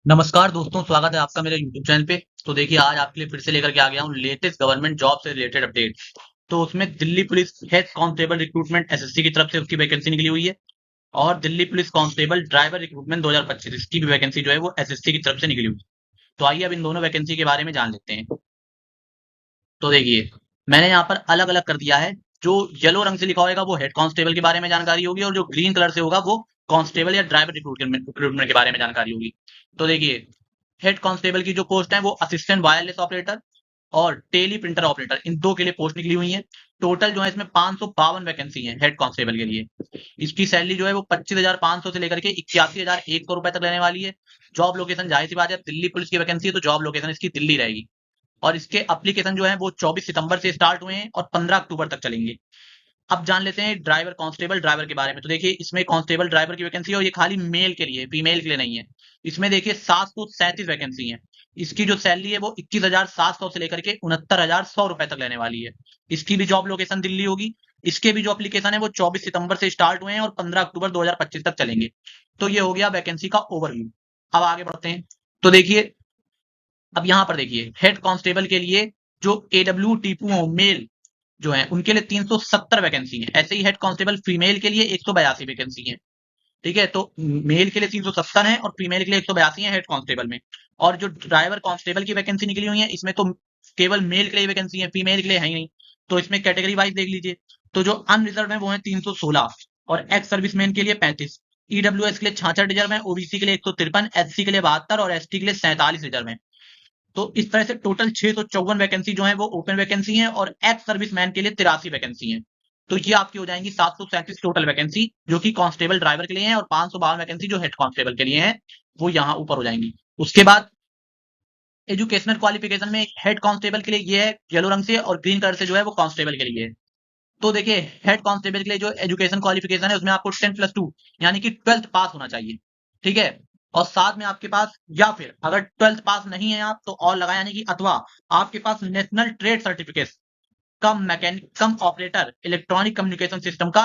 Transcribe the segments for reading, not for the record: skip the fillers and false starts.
नमस्कार दोस्तों, स्वागत है आपका मेरे यूट्यूब चैनल पे। तो देखिए, आज आपके लिए फिर से लेकर के आ गया हूँ लेटेस्ट गवर्नमेंट जॉब से रिलेटेड अपडेट। तो उसमें Delhi police head constable recruitment SSC की तरफ से उसकी वैकेंसी निकली हुई है। और Delhi police constable driver recruitment 2025 इसकी भी वैकेंसी जो है वो एसएससी की तरफ से निकली हुई है। तो आइए अब इन दोनों वैकेंसी के बारे में जान लेते हैं। तो देखिए, मैंने यहाँ पर अलग अलग कर दिया है। जो येलो रंग से लिखा होगा वो हेड कांस्टेबल के बारे में जानकारी होगी, और जो ग्रीन कलर से होगा वो कांस्टेबल या ड्राइवर रिक्रूटमेंट के बारे में जानकारी होगी। तो देखिए, हेड कांस्टेबल की जो पोस्ट है वो असिस्टेंट वायरलेस ऑपरेटर और टेली प्रिंटर ऑपरेटर, इन दो के लिए पोस्ट निकली हुई है। टोटल जो है इसमें 552 वैकेंसी है हेड कांस्टेबल के लिए। इसकी सैलरी जो है वो 25,500 से लेकर के 81,100 रुपए तक लेने वाली है। जॉब लोकेशन जाहिर सी बात है, दिल्ली पुलिस की वैकेंसी है तो जॉब लोकेशन इसकी दिल्ली रहेगी। और इसके एप्लीकेशन जो है वो 24 सितंबर से स्टार्ट हुए हैं और 15 अक्टूबर तक चलेंगे। अब जान लेते हैं ड्राइवर कांस्टेबल ड्राइवर के बारे में। तो देखिए, इसमें कांस्टेबल ड्राइवर की वैकेंसी है और ये खाली मेल के लिए, फीमेल के लिए नहीं है। इसमें देखिए 737 वैकेंसी है। इसकी जो सैलरी है वो 21,700 से लेकर के 69,100 रुपए तक लेने वाली है। इसकी भी जॉब लोकेशन दिल्ली होगी। इसके भी जो एप्लीकेशन है वो 24 सितंबर से स्टार्ट हुए हैं और 15 अक्टूबर 2025 तक चलेंगे। तो ये हो गया वैकेंसी का ओवरव्यू। अब आगे बढ़ते हैं। तो देखिए, अब यहाँ पर देखिए, हेड कांस्टेबल के लिए जो एडब्ल्यू टीपू मेल जो है उनके लिए 370 वैकेंसी है। ऐसे ही हेड कांस्टेबल फीमेल के लिए 182 वैकेंसी है। ठीक है, तो मेल के लिए 370 है और फीमेल के लिए 182 है हेड कांस्टेबल में। और जो ड्राइवर कांस्टेबल की वैकेंसी निकली हुई है इसमें तो केवल मेल के लिए वैकेंसी है, फीमेल के लिए है ही नहीं। तो इसमें कैटेगरी वाइज देख लीजिए। तो जो अनरिजर्व है वो है 316 और एक्स सर्विसमैन के लिए 35। ईडब्ल्यूएस के लिए 66 रिजर्व है, ओबीसी के लिए 153, एससी के लिए 72 और एसटी के लिए 47 रिजर्व है। तो इस तरह से टोटल 654 वैकेंसी जो है वो ओपन वैकेंसी है और एक्स सर्विसमैन के लिए 83 वैकेंसी है। तो ये आपकी हो जाएंगी 737 टोटल वैकेंसी जो कि कांस्टेबल ड्राइवर के लिए है, और 552 वैकेंसी जो हेड कांस्टेबल के लिए है वो यहाँ ऊपर हो जाएंगी। उसके बाद एजुकेशनल क्वालिफिकेशन में हेड कांस्टेबल के लिए ये है येलो रंग से, और ग्रीन कलर से जो है वो कांस्टेबल के लिए है। तो देखिए, हेड कांस्टेबल के लिए जो एजुकेशन क्वालिफिकेशन है उसमें आपको 10+2 यानी कि 12th पास होना चाहिए। ठीक है, और साथ में आपके पास, या फिर अगर 12th पास नहीं है आप तो और लगा यानी कि अथवा आपके पास national trade certificate cum mechanic cum operator electronic communication system का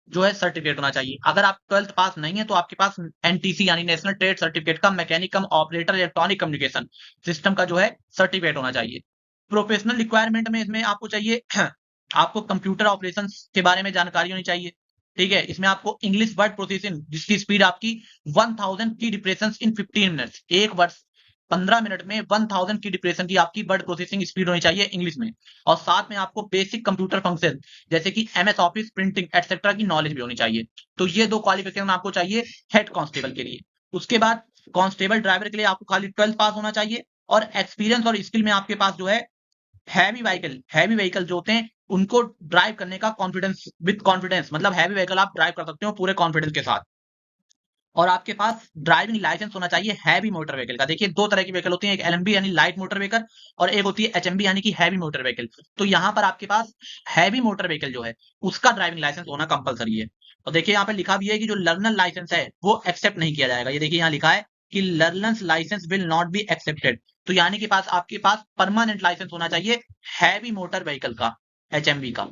जो है सर्टिफिकेट होना चाहिए। अगर आप 12th पास नहीं है तो आपके पास एनटीसी यानी नेशनल ट्रेड सर्टिफिकेट का mechanic cum operator electronic communication system का जो है सर्टिफिकेट होना चाहिए। प्रोफेशनल रिक्वायरमेंट में इसमें आपको चाहिए आपको कंप्यूटर ऑपरेशन के बारे में जानकारी होनी चाहिए। ठीक है, इसमें आपको इंग्लिश वर्ड प्रोसेसिंग जिसकी स्पीड आपकी 1000 की डिप्रेशन इन 15 मिनट्स, एक वर्ड 15 मिनट में 1000 की डिप्रेशन की आपकी वर्ड प्रोसेसिंग स्पीड होनी चाहिए इंग्लिश में। और साथ में आपको बेसिक कंप्यूटर फंक्शन जैसे कि एमएस ऑफिस प्रिंटिंग एक्सेट्रा की नॉलेज भी होनी चाहिए। तो ये दो क्वालिफिकेशन आपको चाहिए हेड कांस्टेबल के लिए। उसके बाद कांस्टेबल ड्राइवर के लिए आपको खाली 12th पास होना चाहिए, और एक्सपीरियंस और स्किल में आपके पास जो है हैवी व्हीकल जो होते हैं उनको ड्राइव करने का कॉन्फिडेंस, विद कॉन्फिडेंस, मतलब हैवी व्हीकल आप ड्राइव कर सकते हो पूरे कॉन्फिडेंस के साथ। और आपके पास ड्राइविंग लाइसेंस होना चाहिए हैवी मोटर व्हीकल का। देखिए, दो तरह की व्हीकल होती है, एक एलएमवी यानी लाइट मोटर व्हीकल और एक होती है एचएमवी यानी कि हैवी मोटर व्हीकल। तो यहाँ पर आपके पास हैवी मोटर व्हीकल जो है उसका ड्राइविंग लाइसेंस होना कंपलसरी है। और देखिए, यहाँ पे लिखा भी है कि जो लर्नर लाइसेंस है वो एक्सेप्ट नहीं किया जाएगा। ये देखिए, यहाँ लिखा है कि learners licence will not be accepted. तो यानी कि आपके पास परमानेंट लाइसेंस होना चाहिए हैवी मोटर व्हीकल का, एचएमवी का।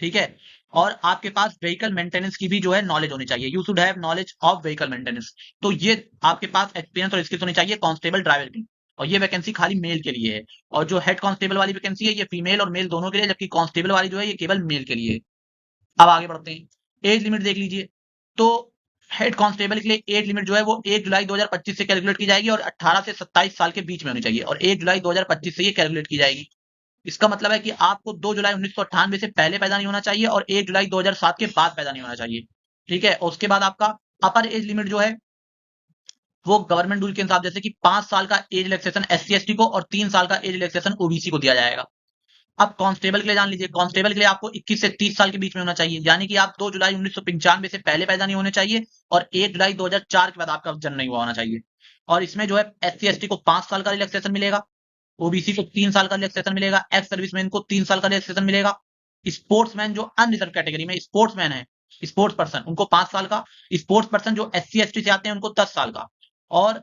ठीक है, और आपके पास व्हीकल मेंटेनेंस की भी जो है नॉलेज होनी चाहिए। You should have knowledge of vehicle maintenance. तो ये आपके पास एक्सपीरियंस और स्किल्स होनी चाहिए कांस्टेबल ड्राइवर की। और ये वैकेंसी खाली मेल के लिए है। और जो हेड कांस्टेबल वाली वैकेंसी है ये फीमेल और मेल दोनों के लिए, जबकि कांस्टेबल वाली जो है ये केवल मेल के लिए है। अब आगे बढ़ते हैं, एज लिमिट देख लीजिए। तो हेड कांस्टेबल के लिए एज लिमिट जो है वो 1 जुलाई 2025 से कैलकुलेट की जाएगी, और 18 से 27 साल के बीच में होनी चाहिए, और 1 जुलाई 2025 से ये कैलकुलेट की जाएगी। इसका मतलब है कि आपको 2 जुलाई 1998 से पहले पैदा नहीं होना चाहिए और 1 जुलाई 2007 के बाद पैदा नहीं होना चाहिए। ठीक है, और उसके बाद आपका अपर एज लिमिट जो है वो गवर्नमेंट रूल के हिसाब जैसे कि 5 साल का एज रिलैक्सेशन एससी एसटी को और 3 साल का एज रिलैक्सेशन ओबीसी को दिया जाएगा। अब कांस्टेबल के लिए जान लीजिए, कांस्टेबल के लिए आपको 21 से 30 साल के बीच में होना चाहिए, यानी कि आप 2 जुलाई 1995 से पहले पैदा नहीं होने चाहिए और 1 जुलाई 2004 के बाद आपका जन्म नहीं हुआ होना चाहिए। और इसमें जो है एससी एसटी को 5 साल का रिलैक्सेशन मिलेगा, ओबीसी को 3 साल का रिलैक्सेशन मिलेगा, एक्स सर्विसमैन को 3 साल का रिलैक्सेशन मिलेगा। स्पोर्ट्समैन जो अनरिजर्व कैटेगरी में स्पोर्ट्समैन है, स्पोर्ट्स पर्सन, उनको 5 साल का। स्पोर्ट्स पर्सन जो एससी एसटी से आते हैं उनको 10 साल का। और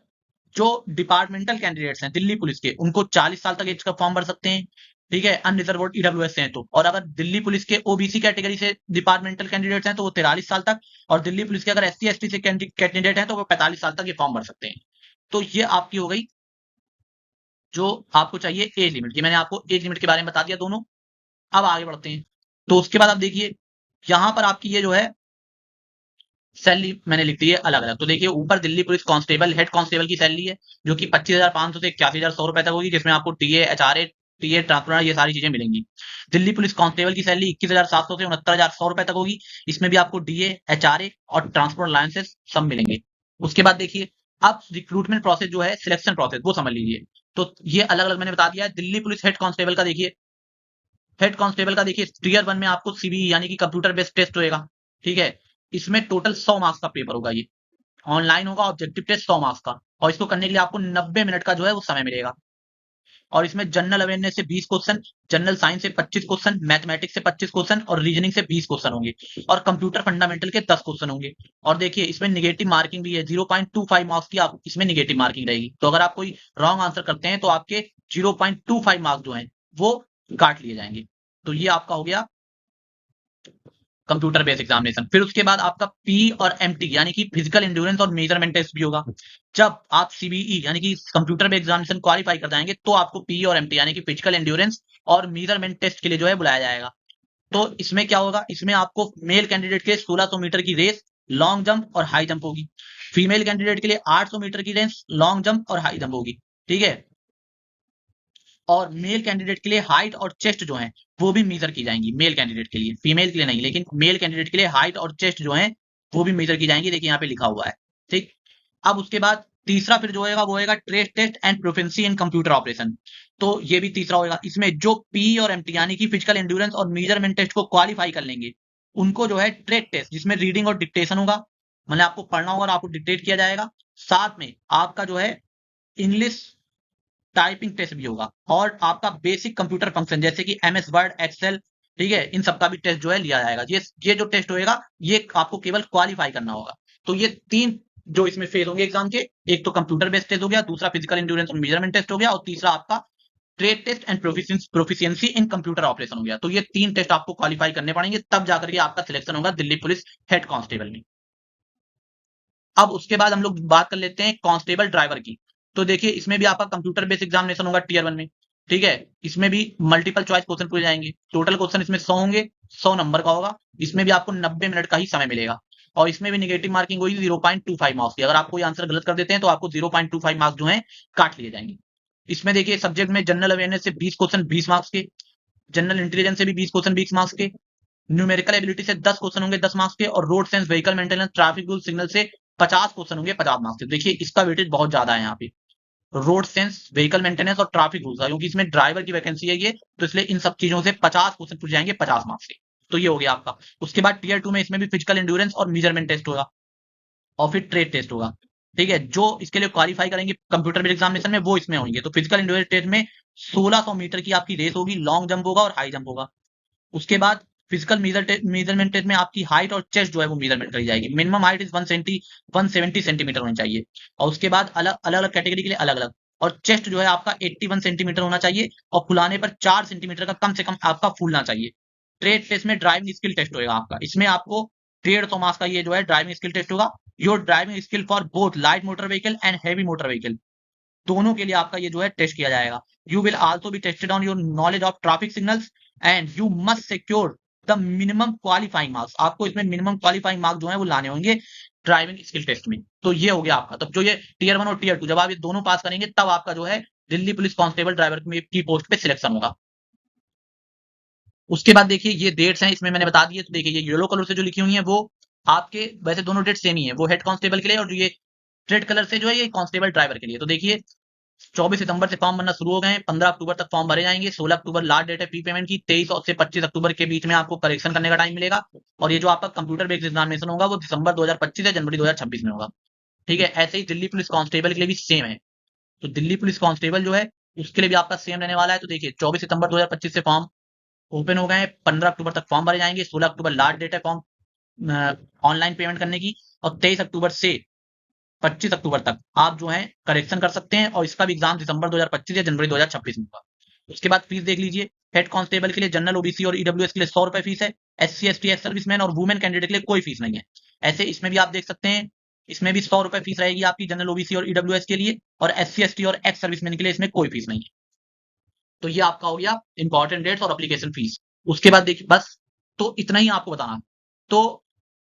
जो डिपार्टमेंटल कैंडिडेट्स हैं दिल्ली पुलिस के उनको 40 साल तक एज का फॉर्म भर सकते हैं। ठीक है, अनरिजर्व और ईडब्ल्यूएस से हैं तो। और अगर दिल्ली पुलिस के ओबीसी कैटेगरी से डिपार्टमेंटल कैंडिडेट्स हैं तो वो 43 साल तक, और दिल्ली पुलिस के अगर एससी एसटी से कैंडिडेट हैं तो वो 45 साल तक ये फॉर्म भर सकते हैं। तो ये आपकी हो गई जो आपको चाहिए एज लिमिट। ये मैंने आपको एज लिमिट के बारे में बता दिया दोनों। अब आगे बढ़ते हैं। तो उसके बाद आप देखिए यहाँ पर आपकी ये जो है सैलरी मैंने लिख दी है अलग अलग। तो देखिए ऊपर Delhi police constable head constable की सैलरी है जो कि 25,500 से 81,100 रुपए तक होगी, जिसमें आपको टीए, एचआरए, टीए ट्रांसफर ये सारी चीजें मिलेंगी। दिल्ली पुलिस कांस्टेबल की सैलरी 21,700 से 69,100 रुपए तक होगी। इसमें भी आपको डीए, एचआरए और ट्रांसपोर्ट अलायंसेस सब मिलेंगे। उसके बाद देखिए अब रिक्रूटमेंट प्रोसेस जो है, सिलेक्शन प्रोसेस, वो समझ लीजिए। तो ये अलग अलग मैंने बता दिया है। दिल्ली पुलिस हेड कांस्टेबल का देखिए, हेड कांस्टेबल का देखिए टीयर 1 में आपको सीबीई यानी कि कंप्यूटर बेस्ड टेस्ट होएगा। ठीक है, इसमें टोटल 100 मार्क्स का पेपर होगा। ये ऑनलाइन होगा, ऑब्जेक्टिव टेस्ट 100 मार्क्स का, और इसको करने के लिए आपको 90 मिनट का जो है वो समय मिलेगा। और इसमें जनरल अवेयरनेस से 20 क्वेश्चन, जनरल साइंस से 25 क्वेश्चन, मैथमेटिक्स से 25 क्वेश्चन और रीजनिंग से 20 क्वेश्चन होंगे, और कंप्यूटर फंडामेंटल के 10 क्वेश्चन होंगे। और देखिए इसमें निगेटिव मार्किंग भी है, 0.25 मार्क्स की आप इसमें निगेटिव मार्किंग रहेगी। तो अगर आप कोई रॉन्ग आंसर करते हैं तो आपके 0.25 मार्क्स जो हैं वो काट लिए जाएंगे। तो ये आपका हो गया कंप्यूटर बेस्ड एग्जामिनेशन। फिर उसके बाद आपका पी और एमटी यानी कि फिजिकल एंड्योरेंस और मेजरमेंट टेस्ट भी होगा। जब आप सीबीई यानी कि कंप्यूटर बेस्ड एग्जामिनेशन क्वालिफाई कर जाएंगे तो आपको पी और एमटी यानी कि फिजिकल एंड्योरेंस और मेजरमेंट टेस्ट के लिए जो है बुलाया जाएगा। तो इसमें क्या होगा, इसमें आपको मेल कैंडिडेट के 1600 मीटर की रेस, लॉन्ग जंप और हाई जंप होगी। फीमेल कैंडिडेट के लिए 800 मीटर की रेस, लॉन्ग जंप और हाई जंप होगी। ठीक है, और मेल कैंडिडेट के लिए हाइट और चेस्ट जो है वो भी मेजर की जाएंगी। मेल कैंडिडेट के लिए, फीमेल के लिए नहीं, लेकिन मेल कैंडिडेट के लिए हाइट और चेस्ट जो है वो भी मेजर की जाएंगी। देखिए यहाँ पे लिखा हुआ है। ठीक, अब उसके बाद तीसरा फिर जो होगा वो होगा trade test and proficiency in computer operation. तो ये भी तीसरा होगा। इसमें जो पी और एमटी यानी कि फिजिकल एंड्योरेंस और मेजरमेंट टेस्ट को क्वालिफाई कर लेंगे उनको जो है ट्रेड टेस्ट, जिसमें रीडिंग और डिक्टेशन होगा, मतलब आपको पढ़ना होगा और आपको डिक्टेट किया जाएगा। साथ में आपका जो है इंग्लिश टाइपिंग टेस्ट भी होगा, और आपका बेसिक कंप्यूटर फंक्शन जैसे कि एमएस वर्ड, एक्सेल, ठीक है, इन सबका भी टेस्ट जो है लिया जाएगा। ये जो टेस्ट होएगा ये आपको केवल क्वालिफाई करना होगा। तो ये तीन जो इसमें फेज होंगे एग्जाम के, एक तो कंप्यूटर बेस्ड टेस्ट हो गया, दूसरा फिजिकल एंड्योरेंस और मेजरमेंट टेस्ट हो गया, और तीसरा आपका trade test and proficiency in computer operation हो गया। तो ये तीन टेस्ट आपको क्वालिफाई करने पड़ेंगे, तब जाकर के आपका सिलेक्शन होगा दिल्ली पुलिस हेड कांस्टेबल में। अब उसके बाद हम लोग बात कर लेते हैं कांस्टेबल ड्राइवर की। तो देखिए इसमें भी आपका कंप्यूटर बेस्ड एग्जामिनेशन होगा टीयर 1 में। ठीक है, इसमें भी मल्टीपल चॉइस क्वेश्चन पूछे जाएंगे। टोटल क्वेश्चन इसमें 100 होंगे, 100 नंबर का होगा। इसमें भी आपको 90 मिनट का ही समय मिलेगा, और इसमें भी निगेटिव मार्किंग होगी 0.25 मार्क्स की। अगर आप कोई आंसर गलत कर देते हैं तो आपको 0.25 मार्क्स जो है काट लिए जाएंगे। इसमें देखिए सब्जेक्ट में जनरल अवेयरनेस से 20 क्वेश्चन 20 मार्क्स के, जनरल इंटेलिजेंस से भी 20 क्वेश्चन 20 मार्क्स के, न्यूमेरिकल एबिलिटी से 10 क्वेश्चन होंगे 10 मार्क्स के, और road sense, vehicle maintenance, traffic rule, signal से 50 क्वेश्चन होंगे 50 मार्क्स के। देखिए इसका वेटेज बहुत ज्यादा है यहाँ पे, रोड सेंस, व्हीकल मेंटेनेंस और ट्रैफिक रूल्स का, क्योंकि इसमें ड्राइवर की वैकेंसी है ये, तो इसलिए इन सब चीजों से 50 क्वेश्चन पूछ जाएंगे 50 मार्क्स के। तो ये हो गया आपका। उसके बाद टीयर 2 में इसमें भी फिजिकल एंड्योरेंस और मेजरमेंट टेस्ट होगा, और फिर ट्रेड टेस्ट होगा। ठीक है, जो इसके लिए क्वालिफाई करेंगे कंप्यूटर बेस्ड एग्जामिनेशन में वो इसमें होंगे। तो फिजिकल एंड्योरेंस टेस्ट में 1600 मीटर की आपकी रेस होगी, लॉन्ग जंप होगा और हाई जंप होगा। उसके बाद फिजिकल मेजरमेंट टेस्ट में आपकी हाइट और चेस्ट जो है वो मेजरमेंट करी जाएगी। मिनिमम हाइट इज 170 सेंटीमीटर होनी चाहिए, और उसके बाद अलग अलग कैटेगरी के लिए अलग अलग। और चेस्ट जो है आपका 81 सेंटीमीटर होना चाहिए, और फुलाने पर 4 सेंटीमीटर का कम से कम आपका फूलना चाहिए। ट्रेड टेस्ट में ड्राइविंग स्किल टेस्ट होगा आपका। इसमें आपको 150 मार्क्स का ये जो है ड्राइविंग स्किल टेस्ट होगा। Your driving skill for both light motor vehicle and heavy motor vehicle, दोनों के लिए आपका ये जो है टेस्ट किया जाएगा। You will also be tested on your knowledge of traffic signals and you must secure the minimum qualifying marks. आपको इसमें मिनिमम क्वालिफाइंग मार्क्स जो है वो लाने होंगे ड्राइविंग स्किल टेस्ट में। तो ये हो गया आपका। तब जो ये टीयर 1 और टीयर 2 जब आप ये दोनों पास करेंगे तब आपका जो है दिल्ली पुलिस कांस्टेबल ड्राइवर की पोस्ट पे सिलेक्शन होगा। उसके बाद देखिए ये डेट्स हैं, इसमें मैंने बता दिए। तो देखिए ये येलो कलर से जो लिखी हुई है वो आपके, वैसे दोनों डेट सेम ही है, वो हेड कांस्टेबल के लिए, और ये रेड कलर से जो है ये कांस्टेबल ड्राइवर के लिए। तो देखिए 24 सितंबर से फॉर्म भरना शुरू हो गए हैं, 15 अक्टूबर तक फॉर्म भरे जाएंगे, 16 अक्टूबर लास्ट डेट है फी पेमेंट की, 23 से 25 अक्टूबर के बीच में आपको करेक्शन करने का टाइम मिलेगा। और ये जो आपका कंप्यूटर बेस्ड एग्जामिनेशन होगा वो दिसंबर 2025 से जनवरी 2026 में होगा। ठीक है, ऐसे ही दिल्ली पुलिस कांस्टेबल के लिए भी सेम है। तो दिल्ली पुलिस कांस्टेबल जो है उसके लिए भी आपका सेम रहने वाला है। तो देखिए 24 सितंबर 2025 से फॉर्म ओपन हो गए हैं, 15 अक्टूबर तक फॉर्म भरे जाएंगे, 16 अक्टूबर लास्ट डेट है फॉर्म ऑनलाइन पेमेंट करने की, और 23 अक्टूबर से 25 अक्टूबर तक आप जो है करेक्शन कर सकते हैं, और इसका भी एग्जाम दिसंबर 2025 या जनवरी 2026 में होगा। उसके बाद फीस देख लीजिए। हेड कांस्टेबल के लिए जनरल ओबीसी और ईडब्ल्यूएस के लिए 100 रुपए फीस है। एससी एसटी एक्स सर्विसमैन और वुमेन कैंडिडेट के लिए कोई फीस नहीं है। ऐसे इसमें भी आप देख सकते हैं इसमें भी 100 रुपए फीस रहेगी आपकी जनरल ओबीसी और ईडब्ल्यूएस के लिए, और एससी एसटी और एक्स सर्विसमैन के लिए इसमें कोई फीस नहीं है। तो ये आपका हो गया इंपॉर्टेंट डेट्स और एप्लीकेशन फीस। उसके बाद देखिए बस, तो इतना ही आपको बताना। तो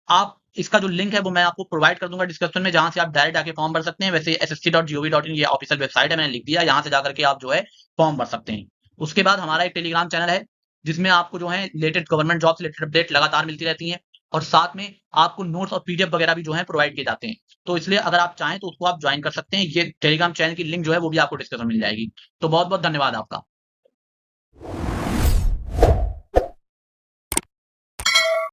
आप इसका जो लिंक है वो मैं आपको प्रोवाइड कर दूंगा डिस्क्रिप्शन में, जहां से आप डायरेक्ट आके फॉर्म भर सकते हैं। वैसे ssc.gov.in ये ऑफिशियल वेबसाइट है, मैंने लिख दिया, यहाँ से जाकर के आप जो है फॉर्म भर सकते हैं। उसके बाद हमारा एक टेलीग्राम चैनल है, जिसमें आपको जो है लेटेस्ट गवर्नमेंट जॉब से रिलेटेड अपडेट लगातार मिलती रहती हैं, और साथ में आपको नोट्स और पीडीएफ वगैरह भी जो है प्रोवाइड किए जाते हैं। तो इसलिए अगर आप चाहें तो उसको आप ज्वाइन कर सकते हैं। ये टेलीग्राम चैनल की लिंक जो है वो भी आपको डिस्क्रिप्शन में मिल जाएगी। तो बहुत बहुत धन्यवाद आपका।